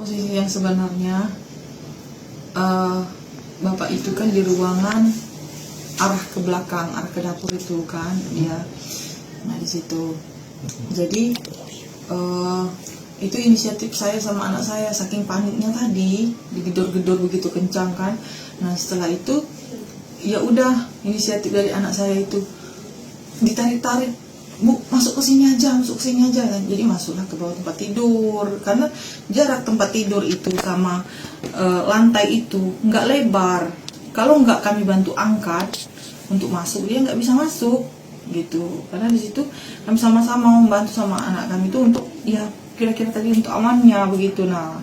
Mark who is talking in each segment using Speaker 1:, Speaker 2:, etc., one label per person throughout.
Speaker 1: Posisi yang sebenarnya bapak itu kan di ruangan arah ke belakang, arah ke dapur itu kan dia. Nah di situ. Jadi itu inisiatif saya sama anak saya, saking paniknya tadi digedor-gedor begitu kencang kan. Nah setelah itu ya udah inisiatif dari anak saya itu ditarik-tarik, Bu, masuk ke sini aja, masuk ke sini aja kan. Jadi masuklah ke bawah tempat tidur karena jarak tempat tidur itu sama lantai itu nggak lebar. Kalau nggak kami bantu angkat untuk masuk, dia nggak bisa masuk gitu. Karena di situ kami sama-sama membantu sama anak kami itu untuk ya kira-kira tadi untuk amannya begitu. Nah,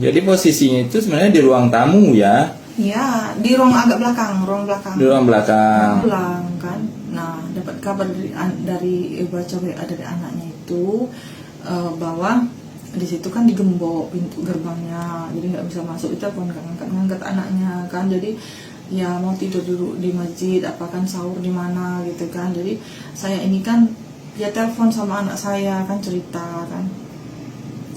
Speaker 2: jadi posisinya itu sebenarnya di ruang tamu ya?
Speaker 1: ya di ruang agak belakang, ruang belakang.
Speaker 2: Di ruang belakang.
Speaker 1: Pulang kan. Nah, dapat kabar dari baca WA dari anaknya itu bahwa di situ kan digembok pintu gerbangnya, jadi nggak bisa masuk. Itu pun ngangkat anaknya kan. Jadi ya mau tidur dulu di masjid, apa kan sahur di mana gitu kan. Jadi saya ini kan ya telepon sama anak saya kan, cerita kan.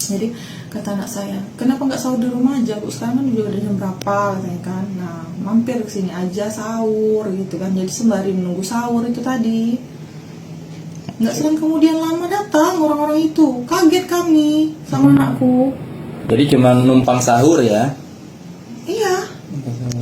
Speaker 1: Jadi kata anak saya, kenapa nggak sahur di rumah aja, Bu? Sekarang kan juga udah jam berapa katanya kan. Nah, mampir ke sini aja sahur gitu kan. Jadi sembari menunggu sahur itu tadi, nggak selang kemudian lama datang orang-orang itu. Kaget kami sama anakku.
Speaker 2: Jadi cuma numpang sahur ya?
Speaker 1: Iya.
Speaker 2: Numpang sahur.